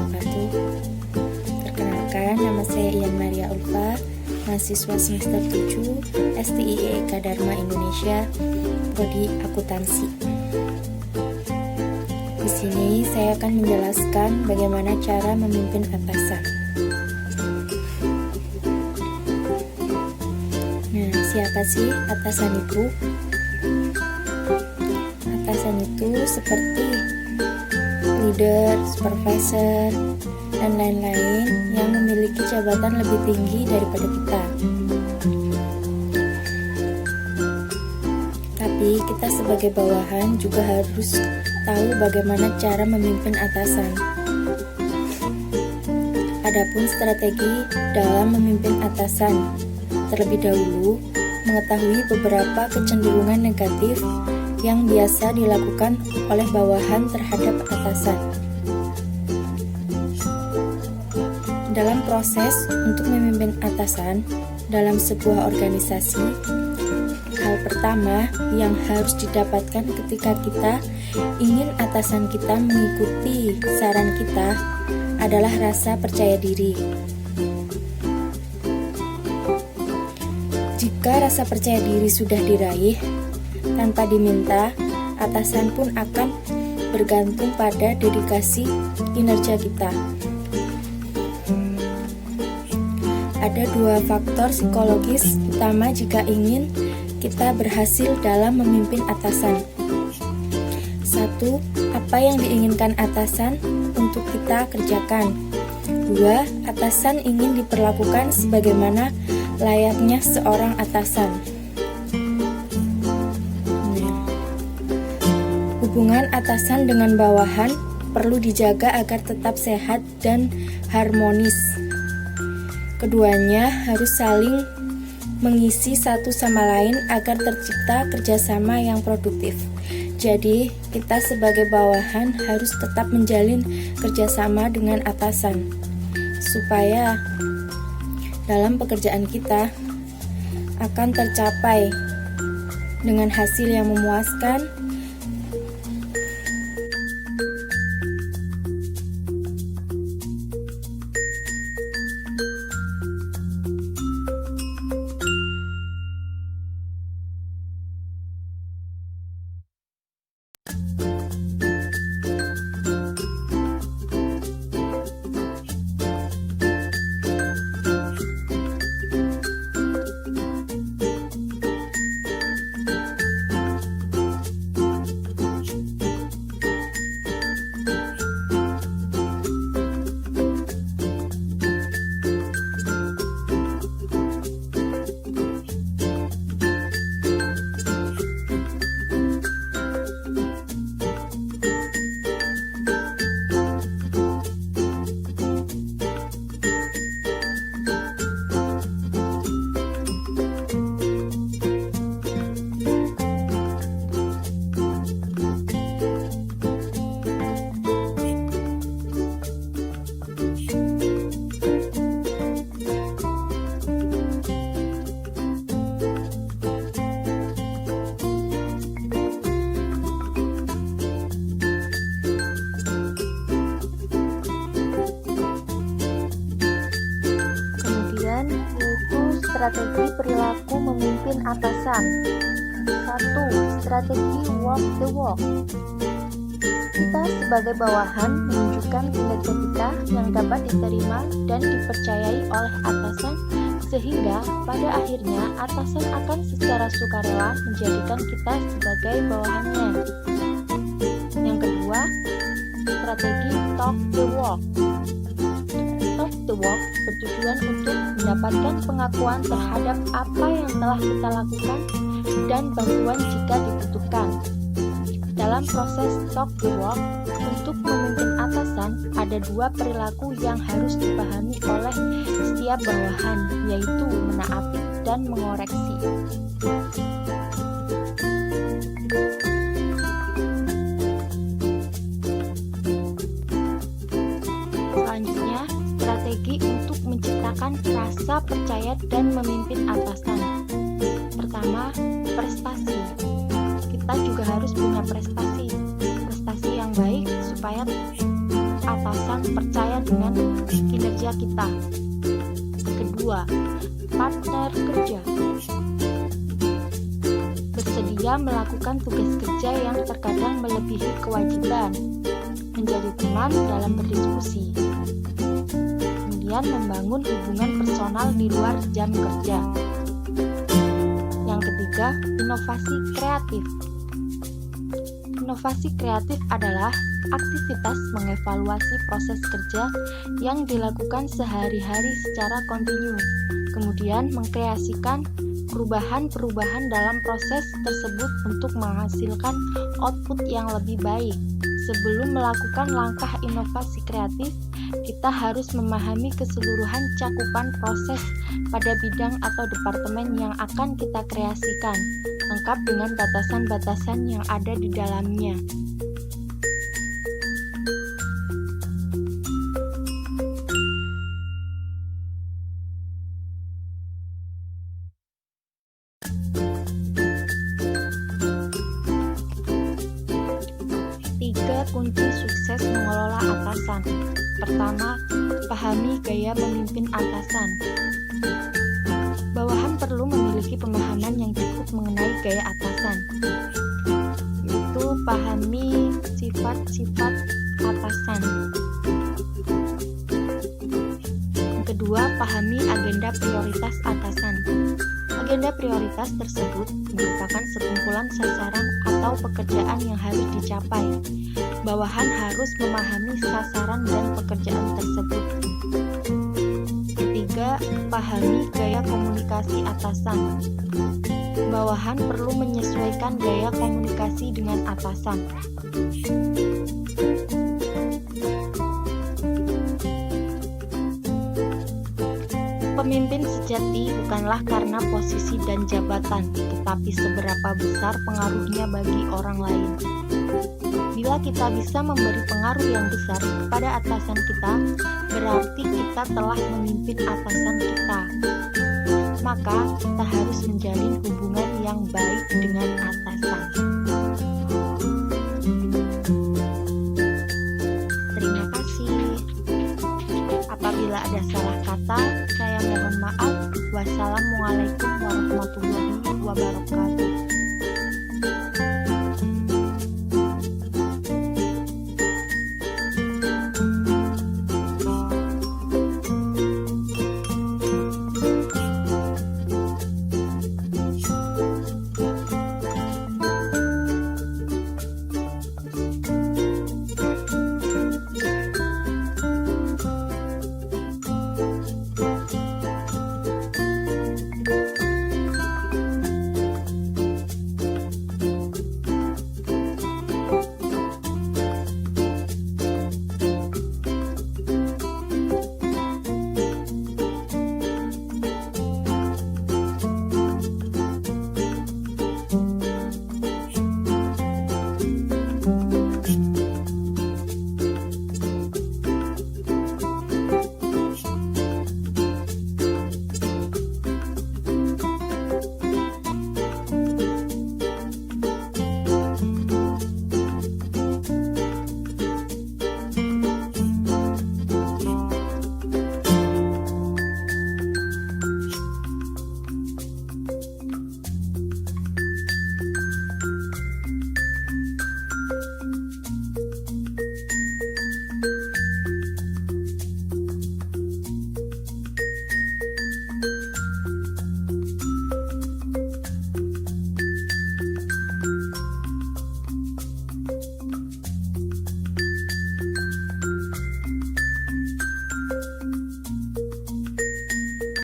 wabarakatuh. Perkenalkan, nama saya Ian Maria Ulfa, mahasiswa semester 7 STIEK Dharma Indonesia, Prodi Akuntansi. Di sini saya akan menjelaskan bagaimana cara memimpin atasan. Nah, siapa sih atasan itu? Atasan itu seperti leader, supervisor, dan lain-lain yang memiliki jabatan lebih tinggi daripada kita. Tapi kita sebagai bawahan juga harus tahu bagaimana cara memimpin atasan. Adapun strategi dalam memimpin atasan, terlebih dahulu mengetahui beberapa kecenderungan negatif yang biasa dilakukan oleh bawahan terhadap atasan. Dalam proses untuk memimpin atasan dalam sebuah organisasi, hal pertama yang harus didapatkan ketika kita ingin atasan kita mengikuti saran kita adalah rasa percaya diri. Jika rasa percaya diri sudah diraih, tanpa diminta, atasan pun akan bergantung pada dedikasi kinerja kita. Ada dua faktor psikologis utama jika ingin kita berhasil dalam memimpin atasan. Satu, apa yang diinginkan atasan untuk kita kerjakan. Dua, atasan ingin diperlakukan sebagaimana layaknya seorang atasan. Hubungan atasan dengan bawahan perlu dijaga agar tetap sehat dan harmonis. Keduanya harus saling mengisi satu sama lain agar tercipta kerjasama yang produktif. Jadi, kita sebagai bawahan harus tetap menjalin kerjasama dengan atasan, supaya dalam pekerjaan kita akan tercapai dengan hasil yang memuaskan. Yaitu strategi perilaku memimpin atasan. 1. Strategi walk the walk. Kita sebagai bawahan menunjukkan kinerja kita yang dapat diterima dan dipercayai oleh atasan, sehingga pada akhirnya atasan akan secara sukarela menjadikan kita sebagai bawahannya. Yang kedua, strategi talk the walk. Talk the walk bertujuan untuk mendapatkan pengakuan terhadap apa yang telah kita lakukan dan bantuan jika dibutuhkan. Dalam proses talk the walk, untuk memimpin atasan ada dua perilaku yang harus dipahami oleh setiap bawahan, yaitu menaati dan mengoreksi. Selanjutnya, strategi untuk menciptakan rasa percaya dan memimpin atasan. Pertama, prestasi. Kita juga harus punya prestasi yang baik supaya atasan percaya dengan kinerja kita. Kedua, partner kerja. Bersedia melakukan tugas kerja yang terkadang melebihi kewajiban, menjadi teman dalam berdiskusi. Kemudian membangun hubungan personal di luar jam kerja. Yang ketiga, inovasi kreatif. Inovasi kreatif adalah aktivitas mengevaluasi proses kerja yang dilakukan sehari-hari secara kontinu, kemudian mengkreasikan perubahan-perubahan dalam proses tersebut untuk menghasilkan output yang lebih baik. Sebelum melakukan langkah inovasi kreatif, kita harus memahami keseluruhan cakupan proses pada bidang atau departemen yang akan kita kreasikan, lengkap dengan batasan-batasan yang ada di dalamnya. Tiga kunci sukses mengelola atasan. Pertama, pahami gaya memimpin atasan. Bawahan perlu memiliki pemahaman yang cukup mengenai gaya atasan. Yaitu pahami sifat-sifat atasan. Yang kedua, pahami agenda prioritas atasan. Agenda prioritas tersebut merupakan sekumpulan sasaran atau pekerjaan yang harus dicapai. Bawahan harus memahami sasaran dan pekerjaan tersebut. Ketiga, pahami gaya komunikasi atasan. Bawahan perlu menyesuaikan gaya komunikasi dengan atasan. Pemimpin sejati bukanlah karena posisi dan jabatan, tetapi seberapa besar pengaruhnya bagi orang lain. Bila kita bisa memberi pengaruh yang besar kepada atasan kita, berarti kita telah memimpin atasan kita. Maka kita harus menjalin hubungan yang baik dengan atasan. Terima kasih. Apabila ada salah kata, saya mohon maaf. Wassalamualaikum warahmatullahi wabarakatuh.